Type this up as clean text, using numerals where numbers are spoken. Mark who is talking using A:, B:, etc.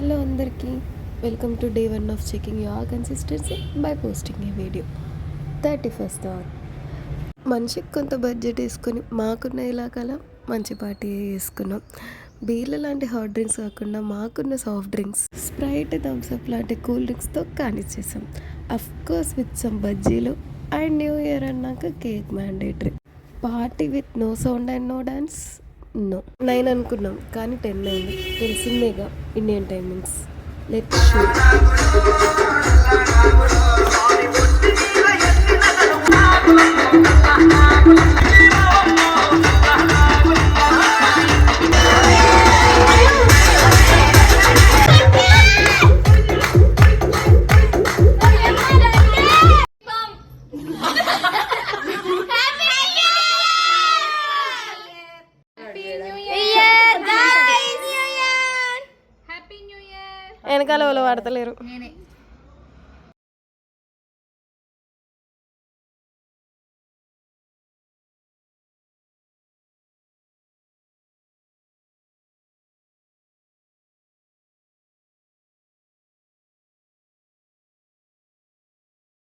A: Hello అందరికీ, welcome to day 1 of checking your consistency by posting A video. 31st మనిషికి కొంత budget వేసుకొని మాకున్న ఇలాకాల మంచి పార్టీ చేసుకున్నాం. బీర్ల లాంటి హాట్ డ్రింక్స్ కాకుండా మాకున్న సాఫ్ట్ డ్రింక్స్, స్ప్రైట్, థమ్స్అప్ లాంటి కూల్ డ్రింక్స్తో కానిచ్చేసాం. అఫ్కోర్స్ విత్ సమ్ బజ్జీలు. అండ్ న్యూ ఇయర్ అన్నాక cake mandatory. Party with no sound and no dance. No 9 అనుకున్నాం కానీ 10 అయింది. తెలిసిందేగా ఇండియన్ టైమింగ్స్. Let's shoot. వెనకాల వాళ్ళు వాడతలేరు.